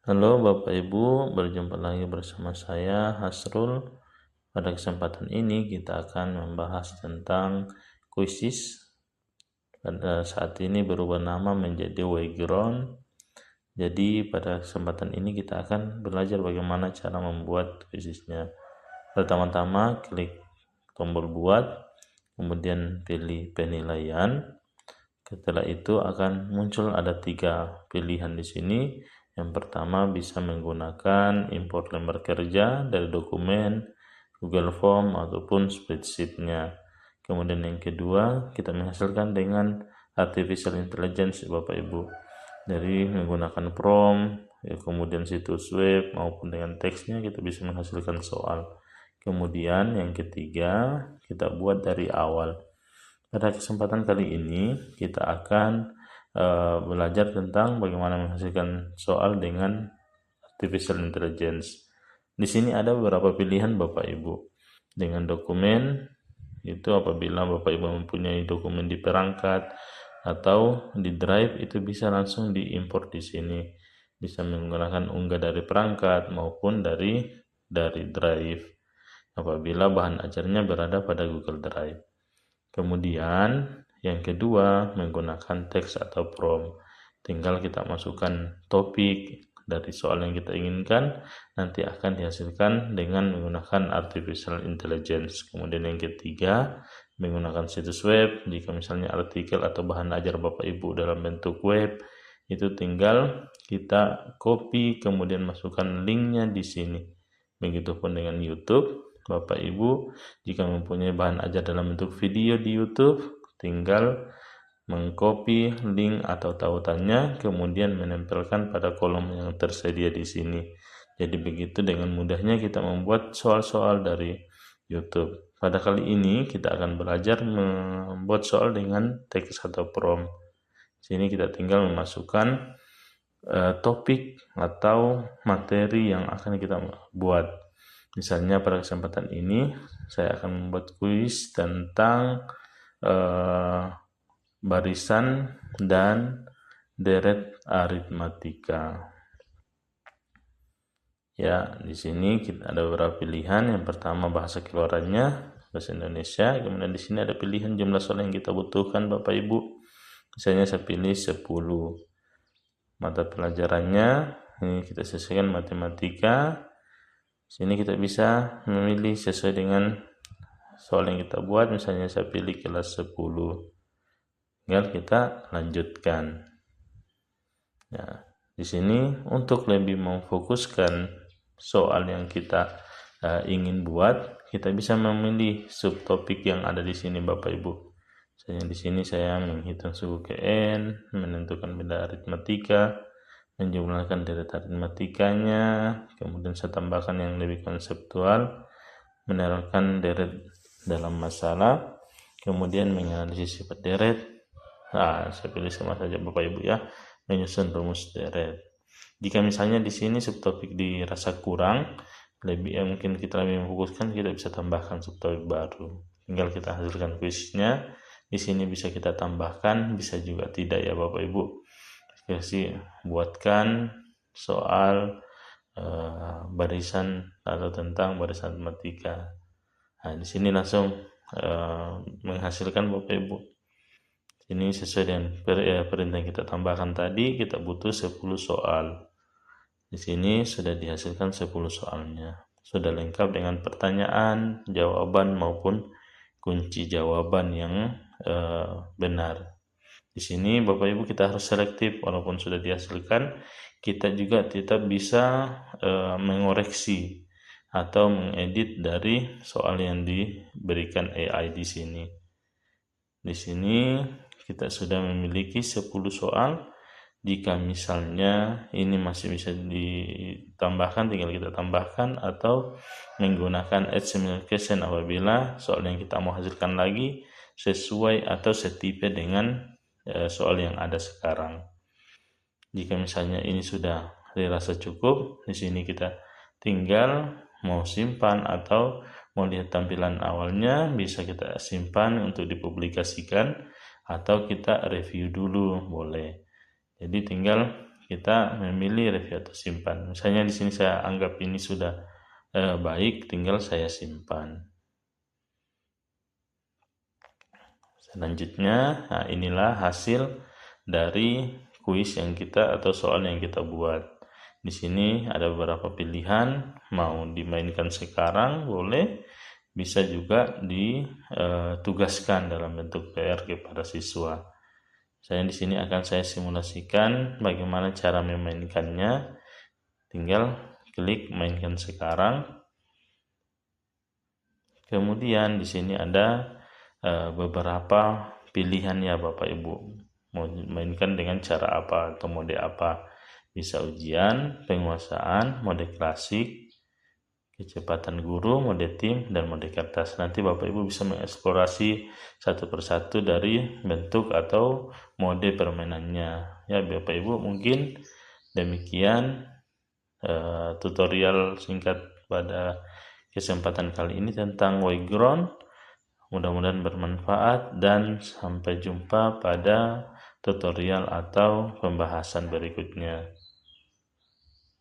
Halo Bapak Ibu, berjumpa lagi bersama saya Hasrul. Pada kesempatan ini kita akan membahas tentang kuisis. Pada saat ini berubah nama menjadi Wayground. Jadi pada kesempatan ini kita akan belajar bagaimana cara membuat kuisisnya. Pertama-tama klik tombol buat, kemudian pilih penilaian. Setelah itu akan muncul ada 3 pilihan di sini. Yang pertama bisa menggunakan import lembar kerja dari dokumen, Google Form ataupun spreadsheet-nya. Kemudian yang kedua, kita menghasilkan dengan artificial intelligence Bapak Ibu. Dari menggunakan prompt, kemudian situs web maupun dengan teksnya kita bisa menghasilkan soal. Kemudian yang ketiga, kita buat dari awal. Pada kesempatan kali ini kita akan belajar tentang bagaimana menghasilkan soal dengan artificial intelligence. Di sini ada beberapa pilihan Bapak Ibu. Dengan dokumen itu apabila Bapak Ibu mempunyai dokumen di perangkat atau di drive itu bisa langsung diimport di sini. Bisa menggunakan unggah dari perangkat maupun dari drive apabila bahan ajarnya berada pada Google Drive. Kemudian yang kedua menggunakan teks atau prompt. Tinggal kita masukkan topik dari soal yang kita inginkan, nanti akan dihasilkan dengan menggunakan artificial intelligence. Kemudian yang ketiga menggunakan situs web. Jika misalnya artikel atau bahan ajar Bapak Ibu dalam bentuk web, itu tinggal kita copy kemudian masukkan linknya di sini. Begitupun dengan YouTube. Bapak Ibu jika mempunyai bahan ajar dalam bentuk video di YouTube, tinggal mengcopy link atau tautannya kemudian menempelkan pada kolom yang tersedia di sini. Jadi begitu dengan mudahnya kita membuat soal-soal dari YouTube. Pada kali ini kita akan belajar membuat soal dengan teks atau prompt. Sini kita tinggal memasukkan topik atau materi yang akan kita buat. Misalnya pada kesempatan ini saya akan membuat kuis tentang barisan dan deret aritmatika. Ya, di sini kita ada beberapa pilihan. Yang pertama bahasa keluarannya bahasa Indonesia. Kemudian di sini ada pilihan jumlah soal yang kita butuhkan Bapak Ibu. Misalnya saya pilih 10. Mata pelajarannya ini kita sesuaikan matematika. Sini kita bisa memilih sesuai dengan soal yang kita buat. Misalnya saya pilih kelas 10. Tinggal kita lanjutkan. Ya, di sini untuk lebih memfokuskan soal yang kita ingin buat, kita bisa memilih subtopik yang ada di sini Bapak Ibu. Misalnya di sini saya menghitung suku KN, menentukan benda aritmatika, menjumlahkan deret aritmatikanya, kemudian saya tambahkan yang lebih konseptual, menerangkan deret dalam masalah, kemudian menganalisis sifat deret. Saya pilih sama saja Bapak Ibu ya, menyusun rumus deret. Jika misalnya di sini subtopik dirasa kurang, mungkin kita lebih memfokuskan, kita bisa tambahkan subtopik baru. Tinggal kita hasilkan kuisnya. Di sini bisa kita tambahkan, bisa juga tidak ya Bapak Ibu. Kasih buatkan soal barisan atau tentang barisan matematika. Di sini langsung menghasilkan Bapak Ibu. Ini sesuai dengan perintah yang kita tambahkan tadi, kita butuh 10 soal. Di sini sudah dihasilkan 10 soalnya. Sudah lengkap dengan pertanyaan, jawaban maupun kunci jawaban yang benar. Di sini Bapak Ibu kita harus selektif, walaupun sudah dihasilkan, kita juga tetap bisa mengoreksi atau mengedit dari soal yang diberikan AI di sini. Di sini kita sudah memiliki 10 soal. Jika misalnya ini masih bisa ditambahkan, tinggal kita tambahkan atau menggunakan add similar question apabila soal yang kita mau hasilkan lagi sesuai atau setipe dengan soal yang ada sekarang. Jika misalnya ini sudah dirasa cukup, di sini kita tinggal mau simpan atau mau lihat tampilan awalnya, bisa kita simpan untuk dipublikasikan atau kita review dulu, boleh. Jadi tinggal kita memilih review atau simpan. Misalnya di sini saya anggap ini sudah baik, tinggal saya simpan. Selanjutnya, nah inilah hasil dari kuis yang kita atau soal yang kita buat. Di sini ada beberapa pilihan, mau dimainkan sekarang boleh, bisa juga ditugaskan dalam bentuk PR kepada siswa. Saya di sini akan saya simulasikan bagaimana cara memainkannya. Tinggal klik mainkan sekarang. Kemudian di sini ada beberapa pilihan ya Bapak Ibu. Mau mainkan dengan cara apa atau mode apa? Bisa ujian, penguasaan, mode klasik, kecepatan guru, mode tim, dan mode kertas. Nanti Bapak Ibu bisa mengeksplorasi satu persatu dari bentuk atau mode permainannya. Ya Bapak Ibu, mungkin demikian tutorial singkat pada kesempatan kali ini tentang Wayground. Mudah-mudahan bermanfaat dan sampai jumpa pada tutorial atau pembahasan berikutnya.